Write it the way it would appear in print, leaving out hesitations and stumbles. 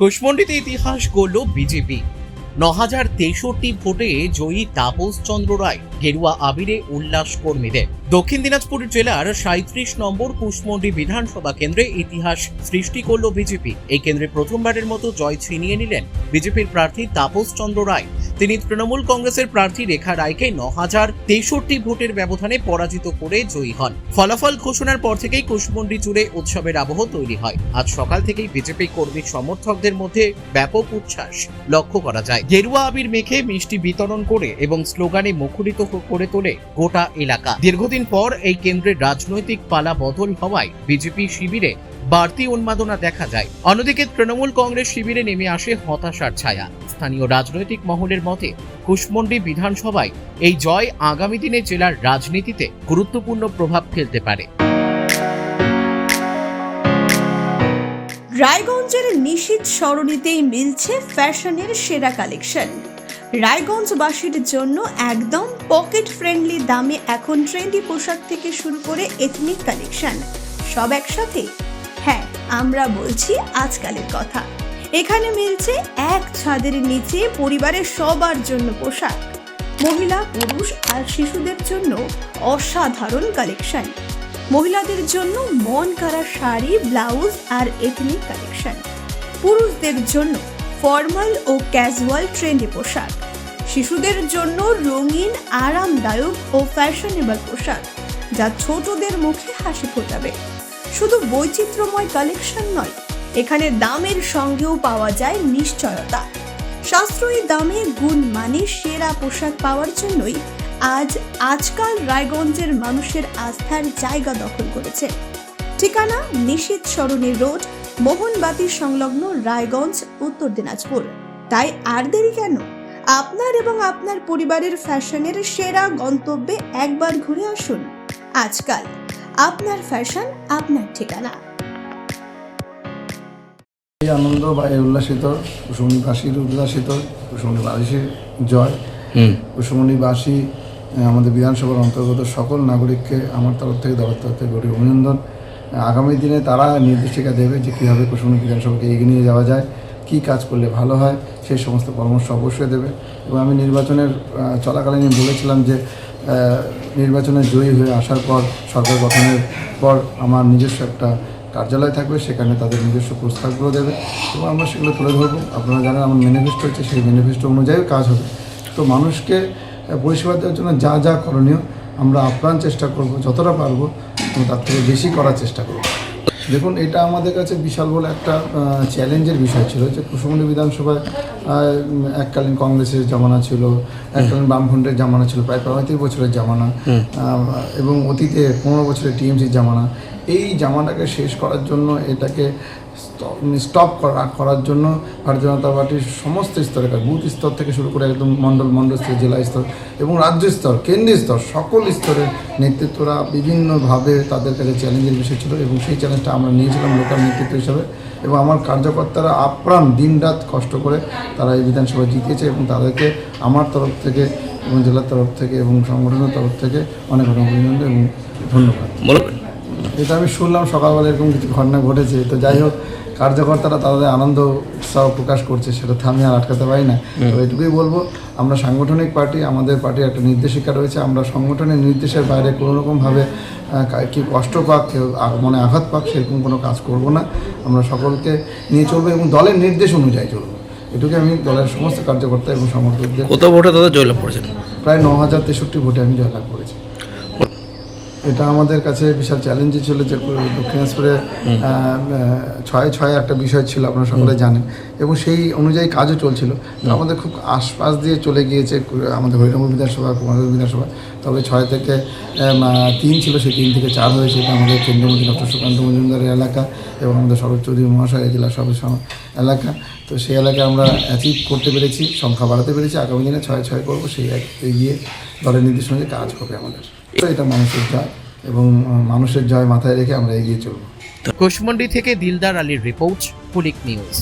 কুশমন্ডিতে ইতিহাস গড়ল বিজেপি। ৯,০৬৩ ভোটে জয়ী তাপস চন্দ্র রায়, গেরুয়া আবিরে উল্লাস কর্মীদের। দক্ষিণ দিনাজপুর জেলার ৩৭ নম্বর কুশমন্ডি বিধানসভা কেন্দ্রে ইতিহাস সৃষ্টি করল বিজেপি। এই কেন্দ্রে প্রথমবারের মতো জয় ছিনিয়ে নিলেন বিজেপির প্রার্থী তাপস চন্দ্র রায়। তিনি তৃণমূল কংগ্রেসের প্রার্থী রেখা রায়কে ৯,০৬৩ ভোটের ব্যবধানে পরাজিত করে জয়ী হন। ফলাফল ঘোষণার পর থেকেই কুশমন্ডি জুড়ে উৎসবের আবহ তৈরি হয়। আজ সকাল থেকেই বিজেপি কর্মী সমর্থকদের মধ্যে ব্যাপক উচ্ছ্বাস লক্ষ্য করা যায়। গেরুয়া আবির মেখে মিষ্টি বিতরণ করে এবং স্লোগানে মুখরিত করে তোলে গোটা এলাকা। দীর্ঘদিন পর এই কেন্দ্রের রাজনৈতিক পালা বদল হওয়ায় বিজেপি শিবিরে বাড়তি উন্মাদনা দেখা যায়। অন্যদিকে তৃণমূল কংগ্রেস শিবিরে নেমে আসে হতাশার ছায়া। স্থানীয় রাজনৈতিক মহলের মতে কুশমন্ডি বিধানসভায় এই জয় আগামী দিনে জেলার রাজনীতিতে গুরুত্বপূর্ণ প্রভাব ফেলতে পারে। রায়গঞ্জের নিশীথ সরণিতেই মিলছে ফ্যাশনের সেরা কালেকশন। রায়গঞ্জবাসীর জন্য একদম পকেট ফ্রেন্ডলি দামে এখন ট্রেন্ডি পোশাক থেকে শুরু করে এথনিক কালেকশন সব একসাথে। হ্যাঁ, আমরা বলছি আজকালের কথা। এখানে মিলছে এক ছাদের নিচে পরিবারের সবার জন্য পোশাক, মহিলা, পুরুষ আর শিশুদের জন্য অসাধারণ কালেকশন। মহিলাদের জন্য মন কাড়া শাড়ি, ব্লাউজ আর এথনিক কালেকশন। পুরুষদের জন্য ফর্মাল ও ক্যাজুয়াল ট্রেন্ডি পোশাক। শিশুদের জন্য রঙিন, আরামদায়ক ও ফ্যাশনেবল পোশাক যা ছোটদের মুখে হাসি ফোটাবে। শুধু বৈচিত্র্যময় কালেকশন নয়, এখানে দামের সঙ্গেও পাওয়া যায় নিশ্চয়তা। সাশ্রয়ী দামে গুণমানে সেরা পোশাক পাওয়ার জন্যই আজকাল রায়গঞ্জের মানুষের আস্থার জায়গা দখল করেছে। ঠিকানা নিশীথ সরণি রোড, মোহনবাতি সংলগ্ন, রায়গঞ্জ, উত্তর দিনাজপুর। তাই আর দেরি কেন? আপনার এবং আপনার পরিবারের ফ্যাশনের সেরা গন্তব্যে একবার ঘুরে আসুন। আজকাল আপনার ফ্যাশন, আপনার ঠিকানা। এই আনন্দ বা উল্লাসিত কুশমন্ডিবাসীর উল্লাসিত, কুশমন্ডিবাসীর জয়। কুশমন্ডিবাসী আমাদের বিধানসভার অন্তর্গত সকল নাগরিককে আমার তরফ থেকে, দলের তরফ থেকে গভীর অভিনন্দন। আগামী দিনে তারা নির্দেশিকা দেবে যে কীভাবে কুশমন্ডি বিধানসভাকে এগিয়ে নিয়ে যাওয়া যায়, কী কাজ করলে ভালো হয়, সেই সমস্ত পরামর্শ অবশ্যই দেবে। এবং আমি নির্বাচনের চলাকালীন বলেছিলাম যে নির্বাচনে জয়ী হয়ে আসার পর, সরকার গঠনের পর আমার নিজস্ব একটা কার্যালয় থাকবে, সেখানে তাদের নিজস্ব প্রস্তাবগুলো দেবে এবং আমরা সেগুলো তুলে ধরবো। আপনারা জানেন আমার ম্যানিফেস্টো হচ্ছে, সেই ম্যানিফেস্টো অনুযায়ী কাজ হবে। তো মানুষকে পরিষেবা দেওয়ার জন্য যা যা করণীয় আমরা আপ্রাণ চেষ্টা করব, যতটা পারবো তার থেকে বেশি করার চেষ্টা করব। দেখুন, এটা আমাদের কাছে বিশাল বড় একটা চ্যালেঞ্জের বিষয় ছিল যে কুশমন্ডি বিধানসভায় এককালীন কংগ্রেসের জামানা ছিল, এককালীন বামফ্রন্টের জামানা ছিল, প্রায় 35 বছরের জামানা, এবং অতীতে 15 বছরের টিএমসির জামানা। এই জামানাকে শেষ করার জন্য, এটাকে স্টপ করার জন্য ভারতীয় জনতা পার্টির সমস্ত স্তরে, বুথ স্তর থেকে শুরু করে একদম মণ্ডল স্তর, জেলা স্তর এবং রাজ্য স্তর, কেন্দ্রীয় স্তর, সকল স্তরের নেতৃত্বরা বিভিন্নভাবে তাদের কাছে চ্যালেঞ্জের বিষয় ছিল এবং সেই চ্যালেঞ্জটা আমরা নিয়েছিলাম লোকাল নেতৃত্ব হিসাবে। এবং আমার কার্যকর্তারা আপ্রাণ দিনরাত কষ্ট করে তারা এই বিধানসভা জিতিয়েছে এবং তাদেরকে আমার তরফ থেকে এবং জেলার তরফ থেকে এবং সংগঠনের তরফ থেকে অনেক অনেক অভিনন্দন এবং ধন্যবাদ। এটা আমি শুনলাম সকালবেলা এরকম কিছু ঘটনা ঘটেছে। তো যাই হোক, কার্যকর্তারা তাদের আনন্দ উৎসাহ প্রকাশ করছে, সেটা তো আমি আর আটকাতে পারি না। তো এটুকুই বলবো, আমরা সাংগঠনিক পার্টি, আমাদের পার্টির একটা নির্দেশিকা রয়েছে। আমরা সংগঠনের নির্দেশের বাইরে কোনোরকমভাবে কি কষ্ট পাক, কেউ মনে আঘাত পাক, সেরকম কোনো কাজ করব না। আমরা সকলকে নিয়ে চলবো এবং দলের নির্দেশ অনুযায়ী চলবো। এটুকু আমি দলের সমস্ত কার্যকর্তা এবং সমর্থকদের। কত ভোটে তাদের জয়লাভ করেছেন? প্রায় ৯,০৬৩ ভোটে আমি জয়লাভ করেছি। এটা আমাদের কাছে বিশাল চ্যালেঞ্জই ছিল যে দক্ষিণ দিনাজপুরে 6-6 একটা বিষয় ছিল, আপনারা সকলে জানেন, এবং সেই অনুযায়ী কাজও চলছিল। তো আমাদের খুব আশপাশ দিয়ে চলে গিয়েছে আমাদের হরিরামপুর বিধানসভা, কুমারগঞ্জ বিধানসভা। তবে 6 থেকে 3 ছিল, সেই 3 থেকে 4 হয়েছে। এটা আমাদের কেন্দ্রীয় মন্ত্রী ডক্টর সুকান্ত মজুমদারের এলাকা এবং আমাদের শরৎ চৌধুরী মহাশয় জেলার সদস্য এলাকা। তো সেই এলাকায় আমরা অ্যাচিভ করতে পেরেছি, সংখ্যা বাড়াতে পেরেছি। আগামী দিনে 6-6 করবো, সেই এগিয়ে দলের নির্দেশ অনুযায়ী কাজ হবে আমাদের। তো এটা মানুষের জয় এবং মানুষের জয় মাথায় রেখে আমরা এগিয়ে চলব। কুশমন্ডি থেকে দিলদার আলীর রিপোর্ট, পুলিক নিউজ।